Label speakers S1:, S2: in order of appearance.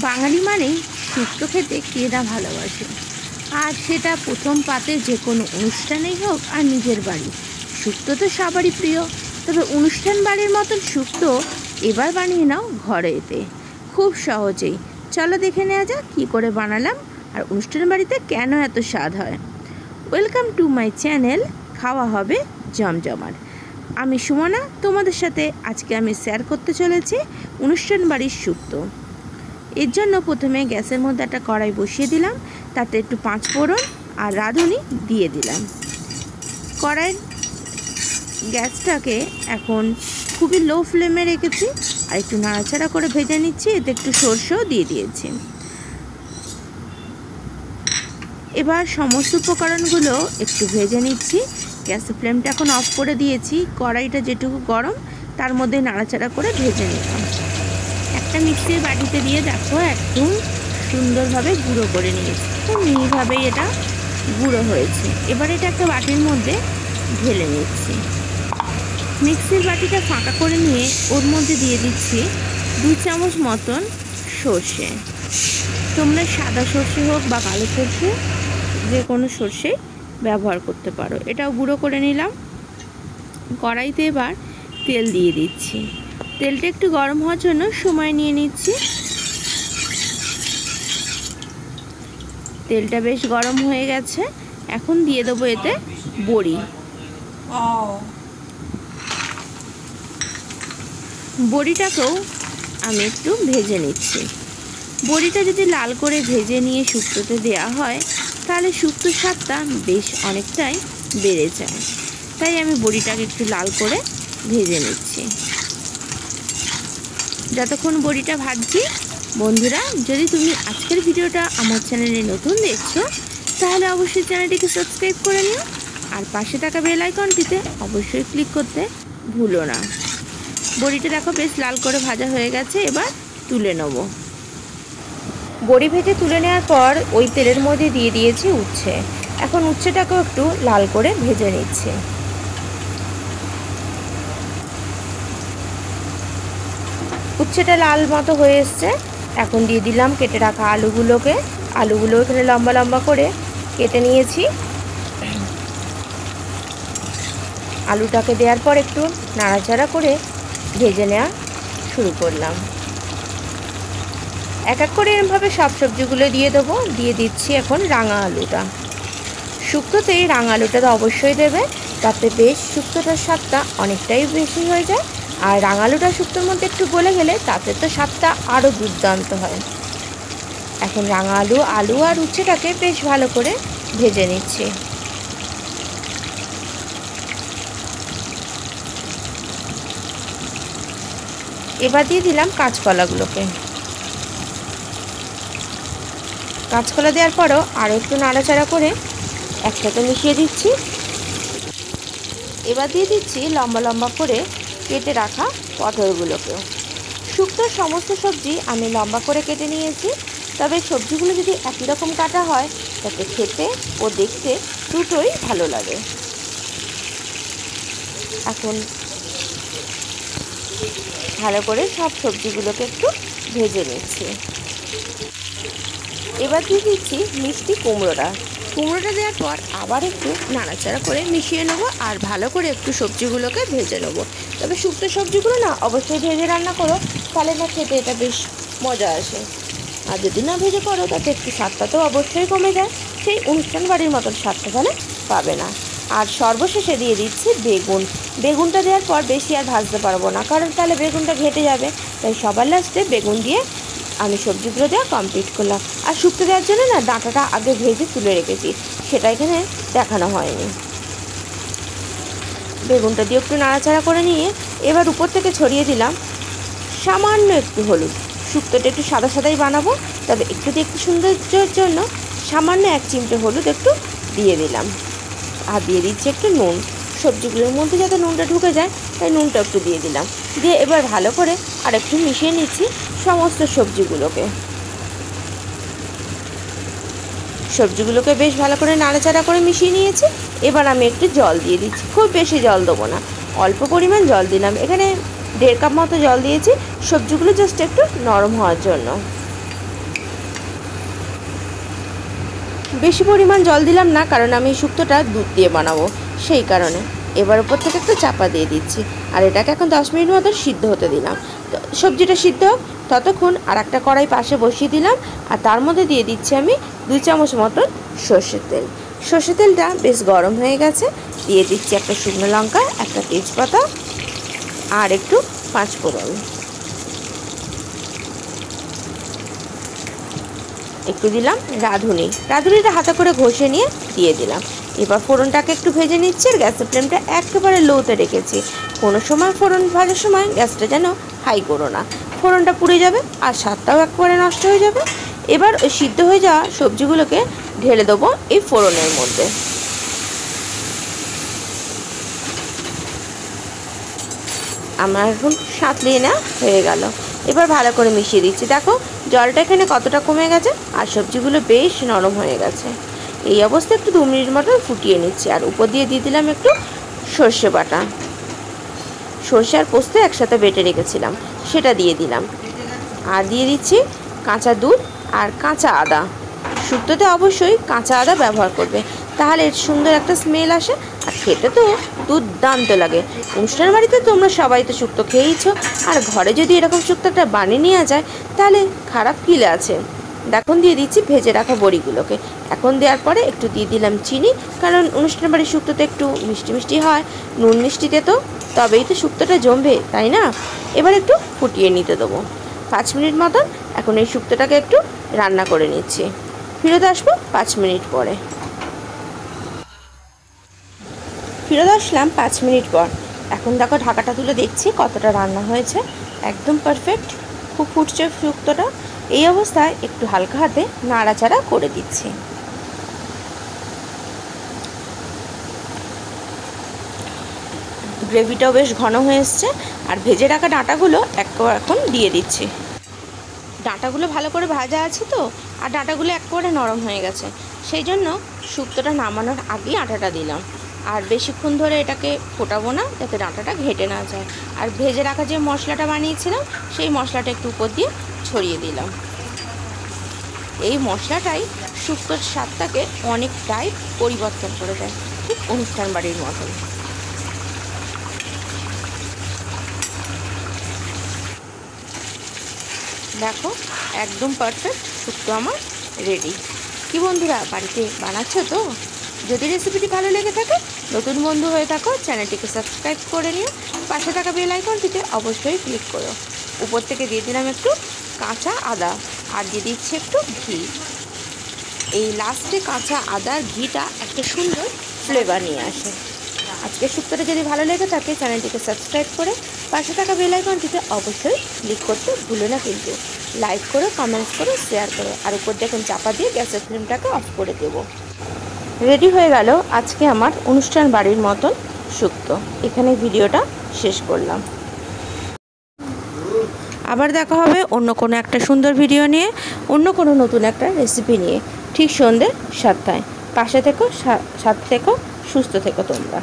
S1: বাঙালি মানেই শুক্তো খেতে কে না ভালোবাসে, আর সেটা প্রথম পাতে যে কোনো অনুষ্ঠানেই হোক আর নিজের বাড়ি। শুক্তো তো সবারই প্রিয়, তবে অনুষ্ঠান বাড়ির মতন শুক্তো এবার বানিয়ে নাও ঘরেতে, খুব সহজেই। চলো দেখে নেওয়া যাক কী করে বানালাম আর অনুষ্ঠান বাড়িতে কেন এত স্বাদ হয়। ওয়েলকাম টু মাই চ্যানেল, খাওয়া হবে জমজমাট। আমি সুমনা, তোমাদের সাথে আজকে আমি শেয়ার করতে চলেছি অনুষ্ঠান বাড়ির শুক্তো। এর জন্য প্রথমে গ্যাসের মধ্যে একটা কড়াই বসিয়ে দিলাম, তাতে একটু পাঁচ ফোড়ন আর রাঁধুনি দিয়ে দিলাম। কড়াইয়ের গ্যাসটাকে এখন খুবই লো ফ্লেমে রেখেছি আর একটু নাড়াচাড়া করে ভেজে নিচ্ছি। এতে একটু সরষেও দিয়ে দিয়েছি। এবার সমস্ত উপকরণগুলো একটু ভেজে নিচ্ছি। গ্যাসের ফ্লেমটা এখন অফ করে দিয়েছি। কড়াইটা যেটুকু গরম তার মধ্যে নাড়াচাড়া করে ভেজে নিলাম। একটা মিক্সির বাটিতে দিয়ে দেখো একদম সুন্দরভাবে গুঁড়ো করে নিয়েছি, খুব মিহিভাবেই এটা গুঁড়ো হয়েছে। এবার এটা একটা বাটির মধ্যে ঢেলে নিচ্ছি। মিক্সির বাটিটা ফাঁকা করে নিয়ে ওর মধ্যে দিয়ে দিচ্ছি 2 চামচ মতন সর্ষে। তোমরা সাদা সর্ষে হোক বা কালো সর্ষে, যে কোনো সর্ষে ব্যবহার করতে পারো। এটাও গুঁড়ো করে নিলাম। কড়াইতে এবার তেল দিয়ে দিচ্ছি। তেলটা একটু গরম হওয়ার জন্য সময় নিয়ে নিচ্ছি। তেলটা বেশ গরম হয়ে গেছে। এখন দিয়ে দেবো এতে বড়ি। বড়িটাকেও আমি একটু ভেজে নিচ্ছি। বড়িটা যদি লাল করে ভেজে নিয়ে শুক্তোতে দেওয়া হয় তাহলে শুক্তোর স্বাদটা বেশ অনেকটাই বেড়ে যায়। তাই আমি বড়িটাকে একটু লাল করে ভেজে নিচ্ছি। যতক্ষণ বড়িটা ভাজছি, বন্ধুরা যদি তুমি আজকের ভিডিওটা আমার চ্যানেলে নতুন দেখছো তাহলে অবশ্যই চ্যানেলটিকে সাবস্ক্রাইব করে নিও, আর পাশে থাকা বেল আইকনটিতে অবশ্যই ক্লিক করতে ভুলো না। বড়িটা দেখো বেশ লাল করে ভাজা হয়ে গেছে। এবার তুলে নেব। বড়ি ভেজে তুলে নেওয়ার পর ওই তেলের মধ্যে দিয়ে দিয়েছি উচ্ছে। এখন উচ্ছেটাকেও একটু লাল করে ভেজে নিচ্ছি। উচ্ছেটা লাল মতো হয়ে এসছে। এখন দিয়ে দিলাম কেটে রাখা আলুগুলোকে। আলুগুলো এখানে লম্বা লম্বা করে কেটে নিয়েছি। আলুটাকে দেওয়ার পর একটু নাড়াচাড়া করে ভেজে নেওয়া শুরু করলাম। এক এক করে এরমভাবে সব সবজিগুলো দিয়ে দেবো। দিয়ে দিচ্ছি এখন রাঙা আলুটা। শুক্তোতে এই রাঙা আলুটা তো অবশ্যই দেবে, তাতে বেশ শুক্তোটার স্বাদটা অনেকটাই বেশি হয়ে যায়। আর রাঙা আলুটা শুক্তোর মধ্যে একটু গলে গেলে তাতে তো স্বাদটা আরও দুর্দান্ত হয়। এখন রাঙা আলু আর উচ্ছেটাকে বেশ ভালো করে ভেজে নিচ্ছি। এবার দিয়ে দিলাম কাঁচকলাগুলোকে। কাঁচকলা দেওয়ার পরও আরও একটু নাড়াচাড়া করে একসাথে মিশিয়ে দিচ্ছি। এবার দিয়ে দিচ্ছি লম্বা লম্বা করে কেটে রাখা পটলগুলোকেও। শুক্তোর সমস্ত সবজি আমি লম্বা করে কেটে নিয়েছি, তবে সবজিগুলো যদি একই রকম কাটা হয় তাতে খেতে ও দেখতে দুটোই ভালো লাগে। এখন ভালো করে সব সবজিগুলোকে একটু ভেজে নিচ্ছি। এবার দিয়ে দিচ্ছি মিষ্টি কুমড়োটা। কুমড়োটা দেওয়ার পর আবার একটু নাড়াচাড়া করে মিশিয়ে নেবো আর ভালো করে একটু সবজিগুলোকে ভেজে নেবো। তবে শুক্তো সবজিগুলো না অবশ্যই ভেজে রান্না করো, তাহলে না খেতে এটা বেশ মজা আসে। আর যদি না ভেজে করো তাতে একটু স্বাদটা তো অবশ্যই কমে যায়, সেই অনুষ্ঠান বাড়ির মতন স্বাদটা তাহলে পাবে না। আর সর্বশেষে দিয়ে দিচ্ছি বেগুন। বেগুনটা দেওয়ার পর বেশি আর ভাজতে পারবো না, কারণ তাহলে বেগুনটা ঘেটে যাবে। তাই সবার লাস্টে বেগুন দিয়ে আমি সবজিগুলো দেওয়া কমপ্লিট করলাম। আর শুক্তো দেওয়ার জন্য না ডাঁটাটা আগে ভেজে তুলে রেখেছি, সেটা এখানে দেখানো হয়নি। বেগুনটা দিয়ে একটু নাড়াচাড়া করে নিয়ে এবার উপর থেকে ছড়িয়ে দিলাম সামান্য একটু হলুদ। শুক্তোটা একটু সাদা সাদাই বানাবো, তবে একটু দেখতে সৌন্দর্যের জন্য সামান্য 1 চিমটে হলুদ একটু দিয়ে দিলাম। আর দিয়ে দিচ্ছি একটু নুন। সবজিগুলোর মধ্যে যাতে নুনটা ঢুকে যায় তাই নুনটা একটু দিয়ে দিলাম। দিয়ে এবার ভালো করে আর একটু মিশিয়ে নিচ্ছি সমস্ত সবজিগুলোকে বেশ ভালো করে নাড়াচাড়া করে মিশিয়ে নিয়েছি। এবার আমি একটু জল দিয়ে দিচ্ছি। খুব বেশি জল দেবো না, অল্প পরিমাণ জল দিলাম। এখানে 1.5 কাপ মতো জল দিয়েছি সবজিগুলো জাস্ট একটু নরম হওয়ার জন্য। বেশি পরিমাণ জল দিলাম না, কারণ আমি শুক্তোটা দুধ দিয়ে বানাবো, সেই কারণে। এবার উপর থেকে একটু চাপা দিয়ে দিচ্ছি, আর এটাকে এখন 10 মিনিট মতো সিদ্ধ হতে দিলাম। তো সবজিটা সিদ্ধ হোক ততক্ষণ আর একটা কড়াই পাশে বসিয়ে দিলাম, আর তার মধ্যে দিয়ে দিচ্ছি আমি 2 চামচ মতন সর্ষের তেল। সর্ষের তেলটা বেশ গরম হয়ে গেছে, দিয়ে দিচ্ছি একটা শুকনো লঙ্কা, একটা তেজপাতা আর একটু 5 ফোড়ন, একটু দিলাম রাঁধুনিটা হাতে করে ঘষে নিয়ে দিয়ে দিলাম। এবার ফোড়নটাকে একটু ভেজে নিচ্ছি, আর গ্যাসের ফ্লেমটা একেবারে লোতে রেখেছি। কোনো সময় ফোড়ন ভাজার সময় গ্যাসটা যেন হাই করো না, ফোড়নটা পুড়ে যাবে আর স্বাদটাও একেবারে নষ্ট হয়ে যাবে। এবার ওই সিদ্ধ হয়ে যাওয়া সবজিগুলোকে ঢেলে দেবো এই ফোড়নের মধ্যে। আমার এখন সাঁতলিয়ে না হয়ে গেল। এবার ভালো করে মিশিয়ে দিচ্ছি। দেখো জলটা এখানে কতটা কমে গেছে, আর সবজিগুলো বেশ নরম হয়ে গেছে। এই অবস্থায় একটু 2 মিনিট মতো ফুটিয়ে নিচ্ছি, আর উপর দিয়ে দিলাম একটু সর্ষে বাটা। সর্ষে আর পোস্ত একসাথে বেটে রেখেছিলাম, সেটা দিয়ে দিলাম। আর দিয়ে দিচ্ছি কাঁচা দুধ আর কাঁচা আদা। শুক্তোতে অবশ্যই কাঁচা আদা ব্যবহার করবে, তাহলে এর সুন্দর একটা স্মেল আসে, আর খেতে তো দুর্দান্ত লাগে। অনুষ্ঠান বাড়িতে তোমরা সবাই তো শুক্তো খেয়েইছো, আর ঘরে যদি এরকম শুক্তোটা বানিয়ে নেওয়া যায় তাহলে খারাপ কী আছে। এখন দিয়ে দিচ্ছি ভেজে রাখা বড়িগুলোকে। এখন দেওয়ার পরে একটু দিয়ে দিলাম চিনি, কারণ অনুষ্ঠান বাড়ির শুক্তোতে একটু মিষ্টি মিষ্টি হয়, নুন মিষ্টিতে তো তবেই তো শুক্তোটা জমবে, তাই না? এবার একটু ফুটিয়ে নিতে দেবো 5 মিনিট মতন। এখন এই শুক্তোটাকে একটু রান্না করে নিচ্ছি, ফিরত আসবো 5 মিনিট পরে। ফিরত আসলাম 5 মিনিট পর। এখন দেখো ঢাকাটা তুলে দেখছি কতটা রান্না হয়েছে, একদম পারফেক্ট, খুব ফুটছে শুক্তোটা। এই অবস্থায় একটু হালকা হাতে নাড়াচাড়া করে দিচ্ছি। গ্রেভিটাও বেশ ঘন হয়ে এসছে, আর ভেজে রাখা ডাঁটাগুলো এখন দিয়ে দিচ্ছি। ডাঁটাগুলো ভালো করে ভাজা আছে তো, আর ডাঁটাগুলো একেবারে নরম হয়ে গেছে, সেই জন্য শুক্তোটা নামানোর আগেই আটাটা দিলাম। আর বেশিক্ষণ ধরে এটাকে ফোটাবো না, যাতে ডাঁটাটা ঘেটে না যায়। আর ভেজে রাখা যে মশলাটা বানিয়েছিলাম সেই মশলাটা একটু উপর দিয়ে ছড়িয়ে দিলাম। এই মশলাটাই শুক্তোর স্বাদটাকে অনেকটাই পরিবর্তন করে দেয়, ঠিক অনুষ্ঠান বাড়ির মতন। দেখো একদম পারফেক্ট শুক্তো আমার রেডি। কি বন্ধুরা, বাড়িতে বানাচ্ছো তো? যদি রেসিপিটি ভালো লেগে থাকে, নতুন বন্ধু হয়ে থাকো, চ্যানেলটিকে সাবস্ক্রাইব করে নিও, পাশে থাকা বেল আইকনটিতে অবশ্যই ক্লিক করো। উপর থেকে দিয়ে দিলাম একটু কাঁচা আদা, আর দিয়ে দিচ্ছি একটু ঘি। এই লাস্টে কাঁচা আদার ঘিটা একটা সুন্দর ফ্লেভার নিয়ে আসে। আজকের শুক্তোটা যদি ভালো লেগে থাকে, চ্যানেলটিকে সাবস্ক্রাইব করে পাশে থাকা বেল আইকনটিতে অবশ্যই ক্লিক করতে ভুলো না কিন্তু। লাইক করো, কমেন্টস করো, শেয়ার করো, আর উপর দেখুন চাপা দিয়ে গ্যাসের ফ্লেমটাকে অফ করে দেবো। রেডি হয়ে গেল আজকে আমার অনুষ্ঠান বাড়ির মতন শুক্তো। এখানে ভিডিওটা শেষ করলাম। আবার দেখা হবে অন্য কোনো একটা সুন্দর ভিডিও নিয়ে, অন্য কোনো নতুন একটা রেসিপি নিয়ে, ঠিক সন্ধ্যে 7টায়। পাশে থেকো, সাথে থেকো, সুস্থ থেকো তোমরা।